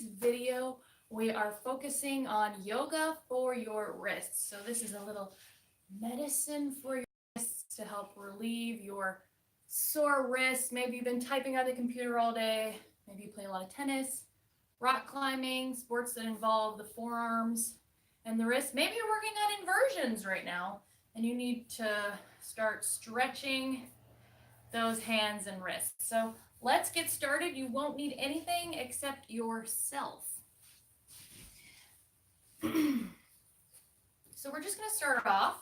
today's video, we are focusing on yoga for your wrists. So this is a little medicine for your wrists to help relieve your sore wrists. Maybe you've been typing on the computer all day. Maybe you play a lot of tennis, rock climbing, sports that involve the forearms and the wrists. Maybe you're working on inversions right now and you need to start stretching those hands and wrists. So let's get started. You won't need anything except yourself. So we're just going to start off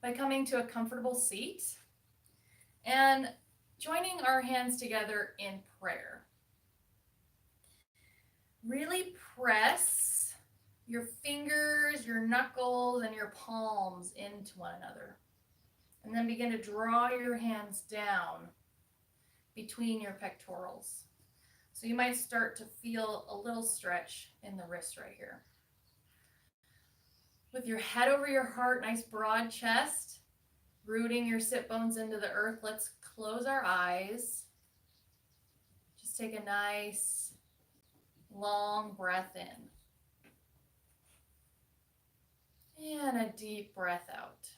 by coming to a comfortable seat and joining our hands together in prayer. Really press your fingers, your knuckles, and your palms into one another. And then begin to draw your hands down between your pectorals. So you might start to feel a little stretch in the wrist right here. With your head over your heart, nice broad chest, rooting your sit bones into the earth, let's close our eyes. Just take a nice long breath in. And a deep breath out.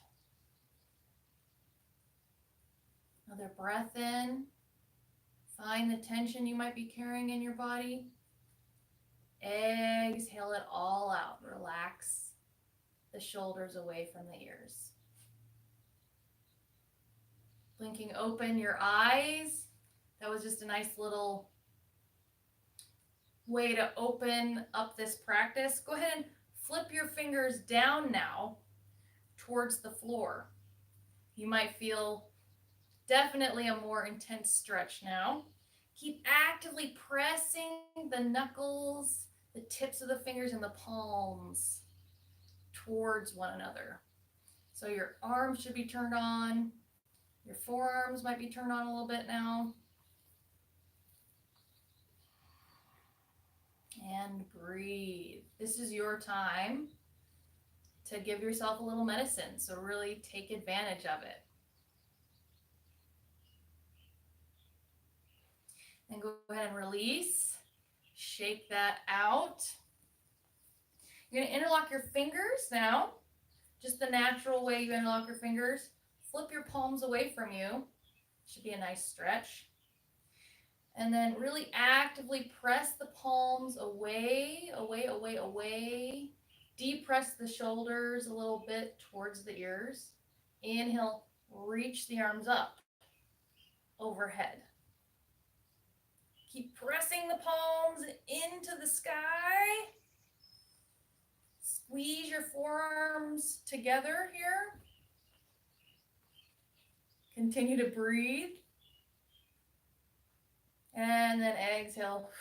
Another breath in. Find the tension you might be carrying in your body. Exhale it all out. Relax the shoulders away from the ears. Blinking open your eyes. That was just a nice little way to open up this practice. Go ahead and flip your fingers down now towards the floor. You might feel definitely a more intense stretch now. Keep actively pressing the knuckles, the tips of the fingers, and the palms towards one another. So your arms should be turned on. Your forearms might be turned on a little bit now. And breathe. This is your time to give yourself a little medicine, so really take advantage of it. And go ahead and release. Shake that out. You're going to interlock your fingers now, just the natural way you interlock your fingers. Flip your palms away from you. Should be a nice stretch. And then really actively press the palms away, away, away, away. Depress the shoulders a little bit towards the ears. Inhale, reach the arms up overhead. Keep pressing the palms into the sky. Squeeze your forearms together here. Continue to breathe. And then exhale,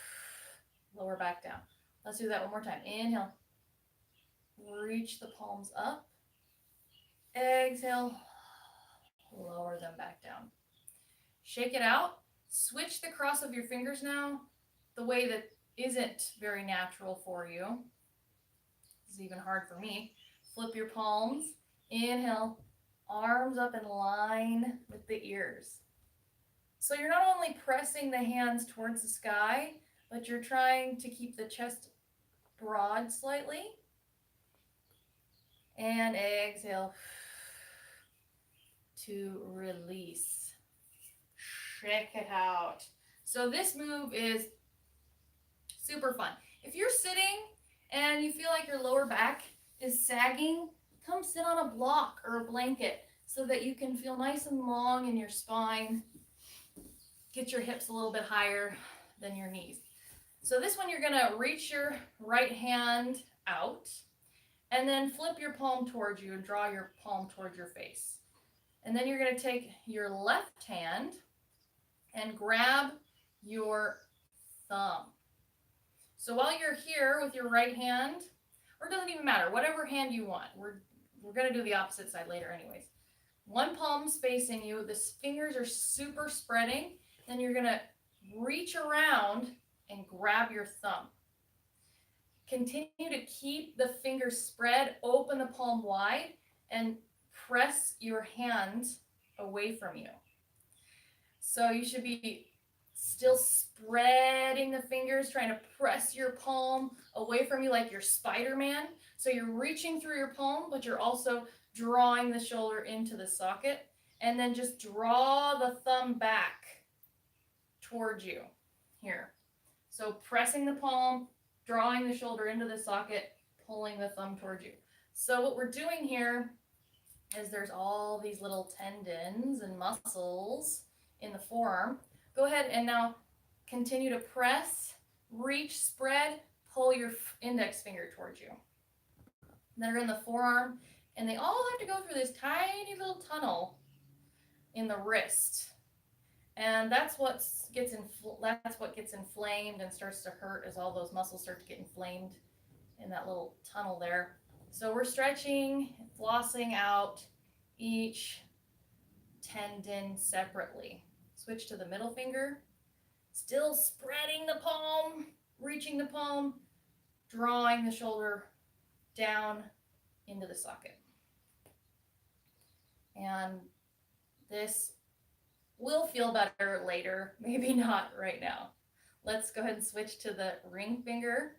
lower back down. Let's do that one more time. Inhale, reach the palms up. Exhale, lower them back down. Shake it out. Switch the cross of your fingers now, the way that isn't very natural for you. This is even hard for me. Flip your palms. Inhale, arms up in line with the ears. So you're not only pressing the hands towards the sky, but you're trying to keep the chest broad slightly. And exhale to release. Shake it out. So this move is super fun. If you're sitting and you feel like your lower back is sagging, come sit on a block or a blanket so that you can feel nice and long in your spine. Get your hips a little bit higher than your knees. So this one, you're gonna reach your right hand out and then flip your palm towards you and draw your palm towards your face. And then you're gonna take your left hand and grab your thumb. So while you're here with your right hand, or it doesn't even matter, whatever hand you want. We're gonna do the opposite side later anyways. One palm's facing you, the fingers are super spreading, then you're gonna reach around and grab your thumb. Continue to keep the fingers spread, open the palm wide, and press your hands away from you. So you should be Still spreading the fingers, trying to press your palm away from you like you're Spider-Man. So you're reaching through your palm, but you're also drawing the shoulder into the socket. And then just draw the thumb back towards you here. So pressing the palm, drawing the shoulder into the socket, pulling the thumb towards you. So what we're doing here is there's all these little tendons and muscles in the forearm. Go ahead and now continue to press, reach, spread, pull your index finger towards you. That are in the forearm, and they all have to go through this tiny little tunnel in the wrist. And that's what gets inflamed and starts to hurt as all those muscles start to get inflamed in that little tunnel there. So we're stretching, flossing out each tendon separately. Switch to the middle finger. Still spreading the palm, reaching the palm, drawing the shoulder down into the socket. And this will feel better later, maybe not right now. Let's go ahead and switch to the ring finger.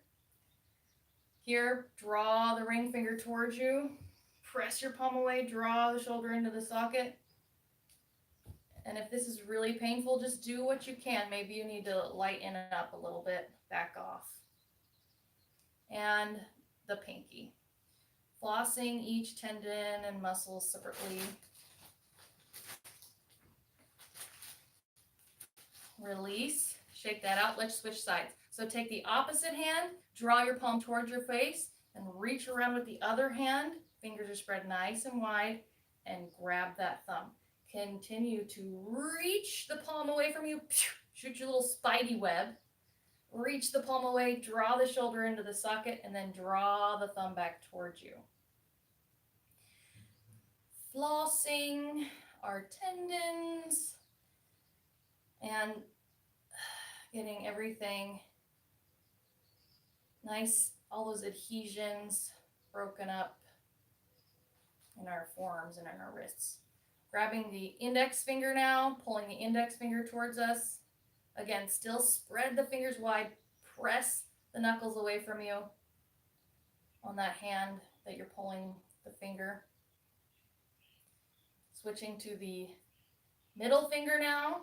Here, draw the ring finger towards you. Press your palm away, draw the shoulder into the socket. And if this is really painful, just do what you can. Maybe you need to lighten it up a little bit, back off. And the pinky. Flossing each tendon and muscle separately. Release, shake that out. Let's switch sides. So take the opposite hand, draw your palm towards your face, and reach around with the other hand. Fingers are spread nice and wide, and grab that thumb. Continue to reach the palm away from you. Shoot your little spidey web. Reach the palm away, draw the shoulder into the socket, and then draw the thumb back towards you. Flossing our tendons and getting everything nice, all those adhesions broken up in our forearms and in our wrists. Grabbing the index finger now, pulling the index finger towards us. Again, still spread the fingers wide, press the knuckles away from you on that hand that you're pulling the finger. Switching to the middle finger now.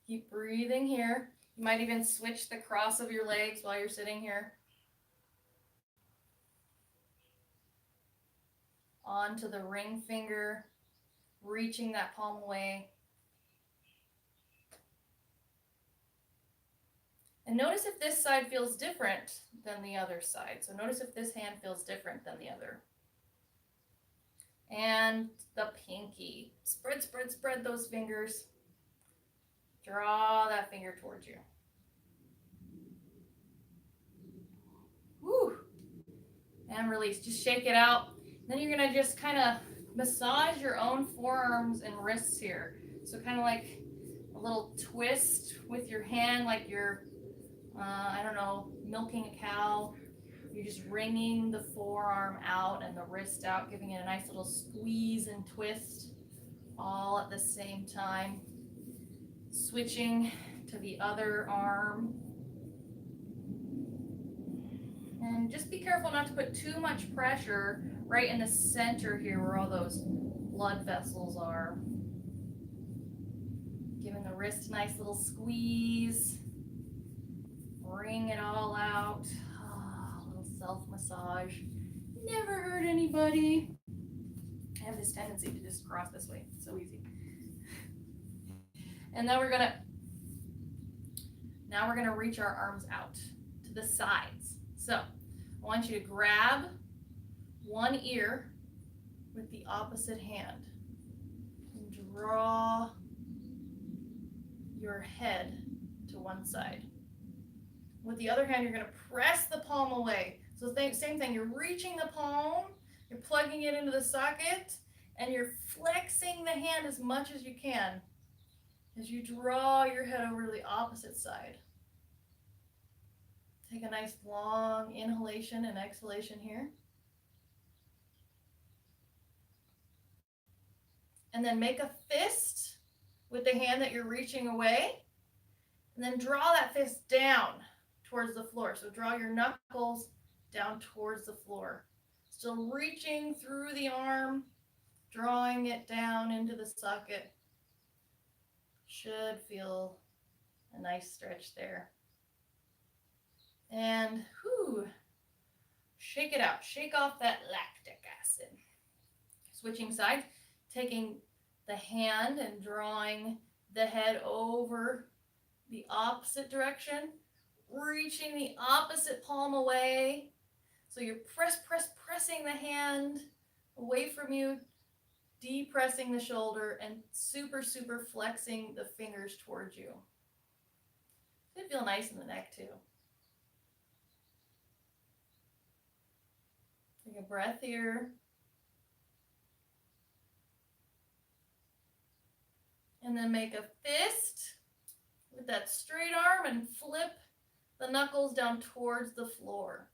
Keep breathing here. You might even switch the cross of your legs while you're sitting here. Onto the ring finger, reaching that palm away. And notice if this side feels different than the other side. So notice if this hand feels different than the other. And the pinky. Spread, spread, spread those fingers. Draw that finger towards you. Woo! And release. Just shake it out. Then you're going to just kind of massage your own forearms and wrists here. So kind of like a little twist with your hand, like you're, I don't know, milking a cow. You're just wringing the forearm out and the wrist out, giving it a nice little squeeze and twist all at the same time. Switching to the other arm. And just be careful not to put too much pressure right in the center here where all those blood vessels are. Giving the wrist a nice little squeeze. Bring it all out. Oh, a little self-massage. Never hurt anybody. I have this tendency to just cross this way. It's so easy. And then we're gonna reach our arms out to the sides. So I want you to grab one ear with the opposite hand and draw your head to one side. With the other hand, you're going to press the palm away. So same thing, you're reaching the palm, you're plugging it into the socket, and you're flexing the hand as much as you can as you draw your head over to the opposite side. Take a nice long inhalation and exhalation here. And then make a fist with the hand that you're reaching away. And then draw that fist down towards the floor. So draw your knuckles down towards the floor. Still reaching through the arm, drawing it down into the socket. Should feel a nice stretch there. And shake it out. Shake off that lactic acid. Switching sides, taking the hand and drawing the head over the opposite direction, reaching the opposite palm away. So you're pressing the hand away from you, depressing the shoulder, and super flexing the fingers towards you. Should feel nice in the neck too. Take a breath here. And then make a fist with that straight arm and flip the knuckles down towards the floor.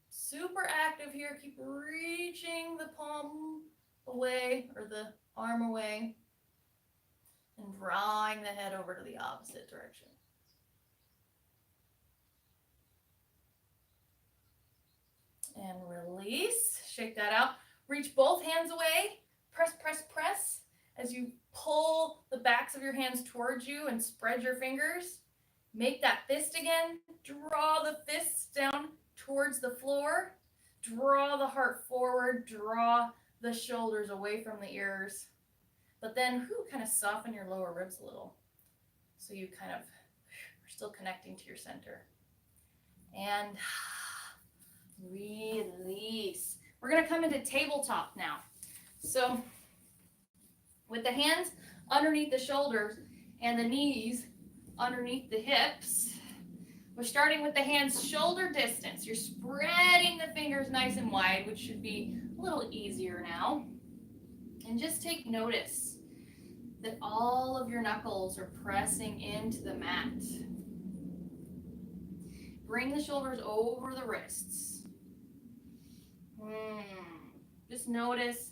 Super active here. Keep reaching the palm away or the arm away and drawing the head over to the opposite direction. And release. Shake that out. Reach both hands away. Press as you pull the backs of your hands towards you and spread your fingers. Make that fist again. Draw the fists down towards the floor. Draw the heart forward. Draw the shoulders away from the ears. But then kind of soften your lower ribs a little. So you kind of are still connecting to your center. And release. We're going to come into tabletop now. So with the hands underneath the shoulders and the knees underneath the hips, we're starting with the hands shoulder distance. You're spreading the fingers nice and wide, which should be a little easier now. And just take notice that all of your knuckles are pressing into the mat. Bring the shoulders over the wrists. Just notice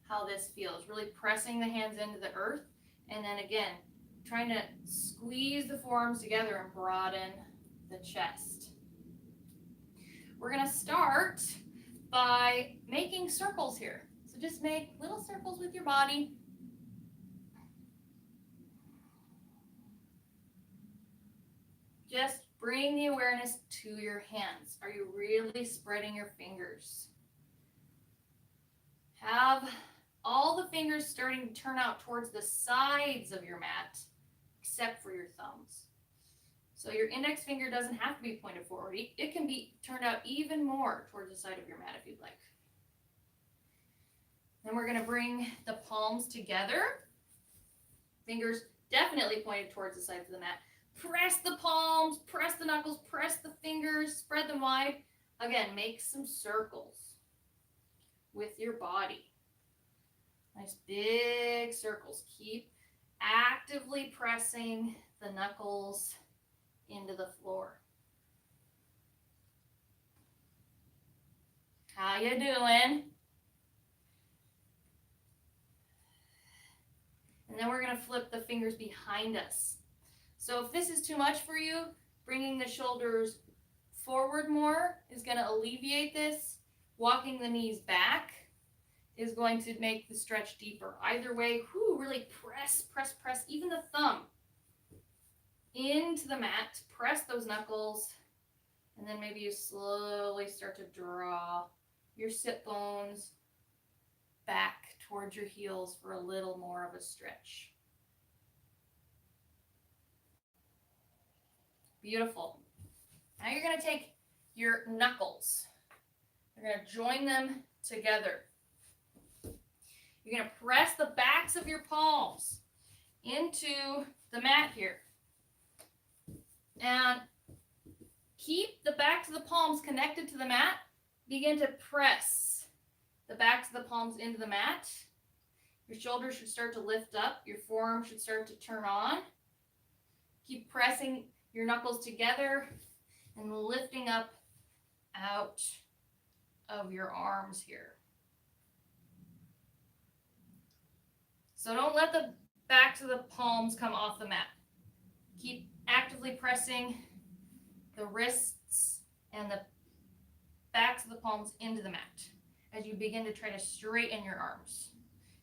how this feels. Really pressing the hands into the earth. And then again, trying to squeeze the forearms together and broaden the chest. We're going to start by making circles here. So just make little circles with your body. Just bring the awareness to your hands. Are you really spreading your fingers? Have all the fingers starting to turn out towards the sides of your mat, except for your thumbs. So your index finger doesn't have to be pointed forward. It can be turned out even more towards the side of your mat if you'd like. Then we're going to bring the palms together. Fingers definitely pointed towards the sides of the mat. Press the palms, press the knuckles, press the fingers, spread them wide. Again, make some circles with your body. Nice big circles. Keep actively pressing the knuckles into the floor. How you doing? And then we're going to flip the fingers behind us. So if this is too much for you, bringing the shoulders forward more is going to alleviate this. Walking the knees back is going to make the stretch deeper. Either way, really press, even the thumb into the mat. Press those knuckles, and then maybe you slowly start to draw your sit bones back towards your heels for a little more of a stretch. Beautiful. Now you're going to take your knuckles. You're going to join them together. You're going to press the backs of your palms into the mat here. And keep the backs of the palms connected to the mat. Begin to press the backs of the palms into the mat. Your shoulders should start to lift up. Your forearm should start to turn on. Keep pressing your knuckles together and lifting up out of your arms here. So don't let the backs of the palms come off the mat. Keep actively pressing the wrists and the backs of the palms into the mat as you begin to try to straighten your arms.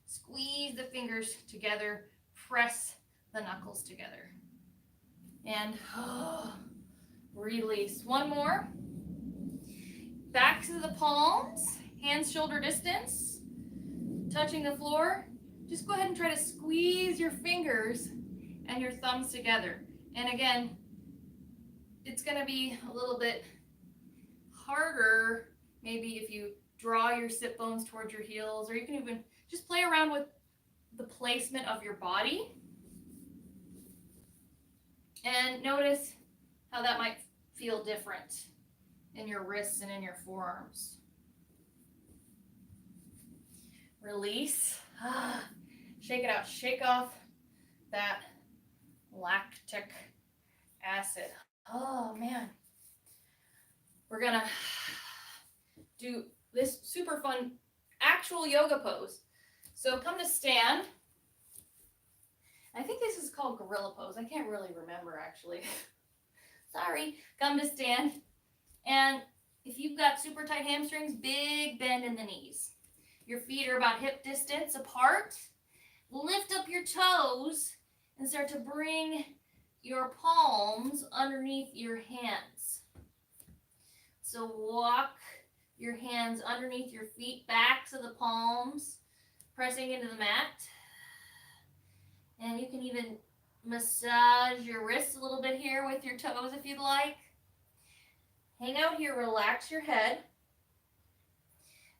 Squeeze the fingers together, press the knuckles together. And release. One more. Backs of the palms, hands shoulder distance, touching the floor. Just go ahead and try to squeeze your fingers and your thumbs together. And again, it's going to be a little bit harder maybe if you draw your sit bones towards your heels, or you can even just play around with the placement of your body and notice how that might feel different in your wrists and in your forearms. Release. Shake it out. Shake off that lactic acid. Oh man. We're gonna do this super fun actual yoga pose. So come to stand. I think this is called gorilla pose. I can't really remember actually. Sorry. Come to stand. And if you've got super tight hamstrings, big bend in the knees. Your feet are about hip distance apart. Lift up your toes and start to bring your palms underneath your hands. So walk your hands underneath your feet, backs of the palms, pressing into the mat. And you can even massage your wrists a little bit here with your toes if you'd like. Hang out here, relax your head.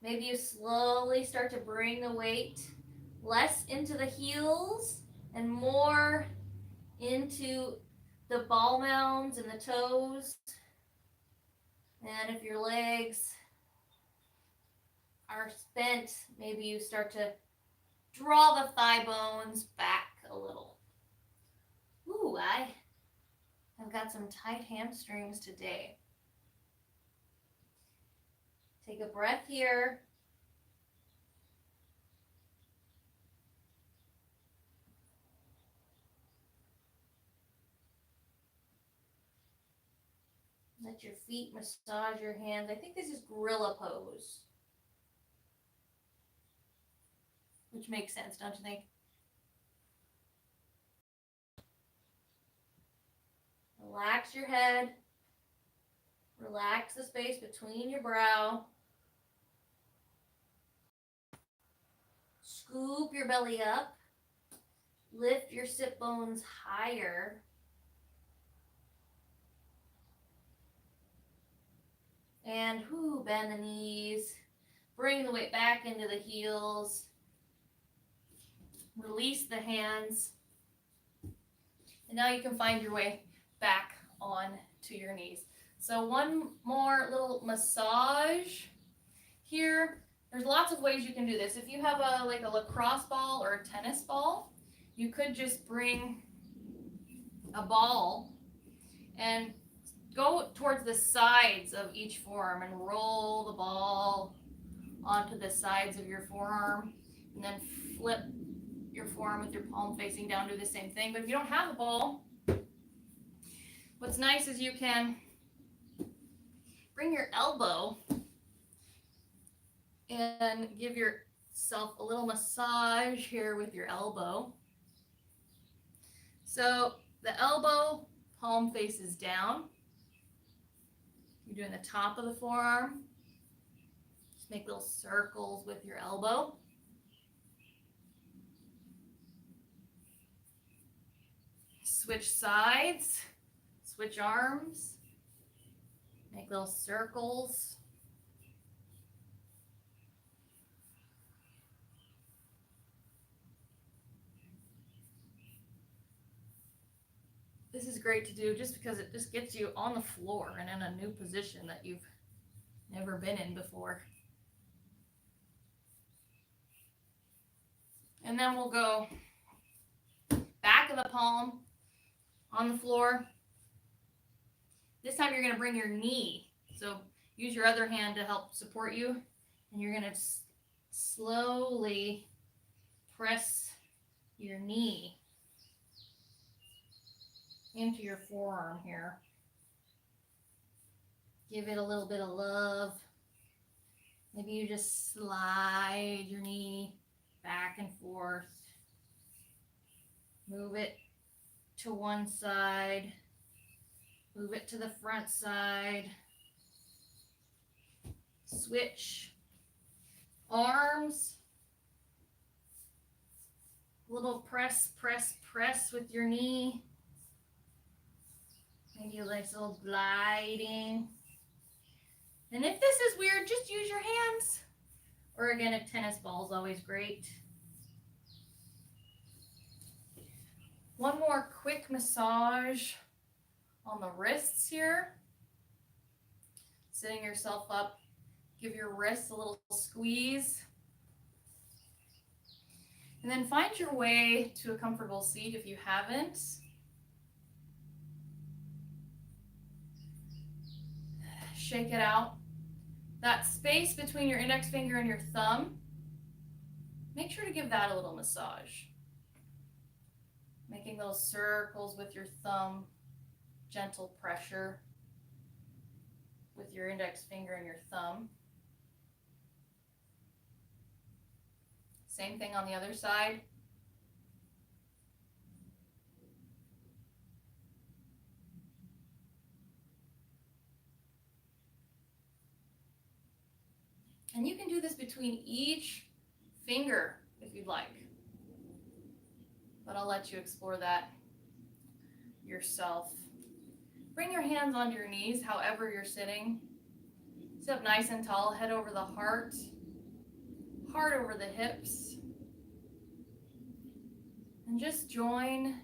Maybe you slowly start to bring the weight less into the heels and more into the ball mounds and the toes. And if your legs are bent, maybe you start to draw the thigh bones back a little. Ooh, I have got some tight hamstrings today. Take a breath here. Let your feet massage your hands. I think this is gorilla pose. Which makes sense, don't you think? Relax your head. Relax the space between your brow. Scoop your belly up. Lift your sit bones higher. And bend the knees. Bring the weight back into the heels. Release the hands. And now you can find your way back on to your knees. So one more little massage here. There's lots of ways you can do this. If you have a lacrosse ball or a tennis ball, you could just bring a ball and go towards the sides of each forearm and roll the ball onto the sides of your forearm, and then flip your forearm with your palm facing down, do the same thing. But if you don't have a ball, what's nice is you can bring your elbow and give yourself a little massage here with your elbow. So the elbow, palm faces down. You're doing the top of the forearm. Just make little circles with your elbow. Switch sides, switch arms, make little circles. This is great to do just because it just gets you on the floor and in a new position that you've never been in before. And then we'll go back of the palm on the floor. This time you're going to bring your knee. So use your other hand to help support you. And you're going to slowly press your knee into your forearm here. Give it a little bit of love. Maybe you just slide your knee back and forth. Move it to one side. Move it to the front side. Switch arms. Little press, press, press with your knee. Maybe a nice little gliding. And if this is weird, just use your hands. Or again, a tennis ball is always great. One more quick massage on the wrists here. Sitting yourself up, give your wrists a little squeeze. And then find your way to a comfortable seat if you haven't. Shake it out. That space between your index finger and your thumb, make sure to give that a little massage. Making those circles with your thumb, gentle pressure with your index finger and your thumb. Same thing on the other side. And you can do this between each finger if you'd like. But I'll let you explore that yourself. Bring your hands onto your knees, however you're sitting. Sit up nice and tall, head over the heart, heart over the hips. And just join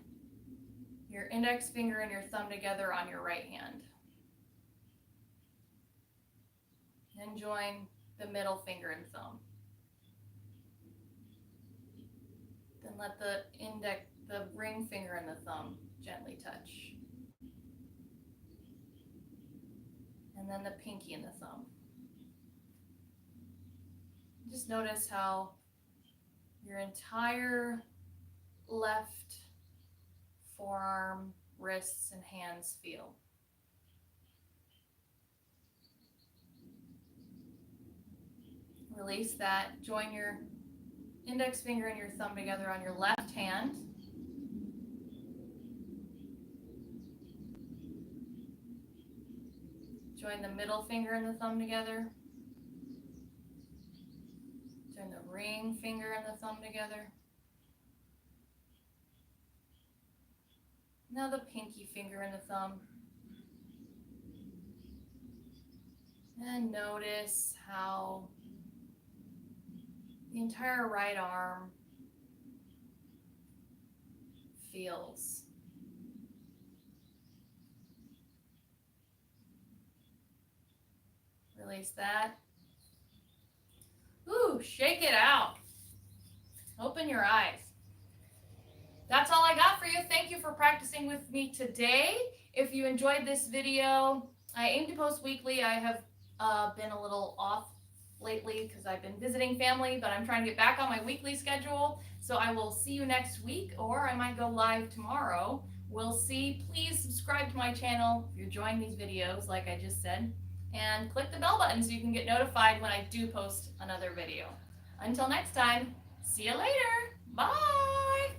your index finger and your thumb together on your right hand. Then join the middle finger and thumb. Then let the ring finger and the thumb gently touch. And then the pinky and the thumb. Just notice how your entire left forearm, wrists, and hands feel. Release that. Join your index finger and your thumb together on your left hand. Join the middle finger and the thumb together. Join the ring finger and the thumb together. Now the pinky finger and the thumb. And notice how the entire right arm feels. Release that. Ooh, shake it out. Open your eyes. That's all I got for you. Thank you for practicing with me today. If you enjoyed this video, I aim to post weekly. I have been a little off lately because I've been visiting family, but I'm trying to get back on my weekly schedule. So I will see you next week, or I might go live tomorrow. We'll see. Please subscribe to my channel if you're enjoying these videos, like I just said, and click the bell button so you can get notified when I do post another video. Until next time, see you later. Bye.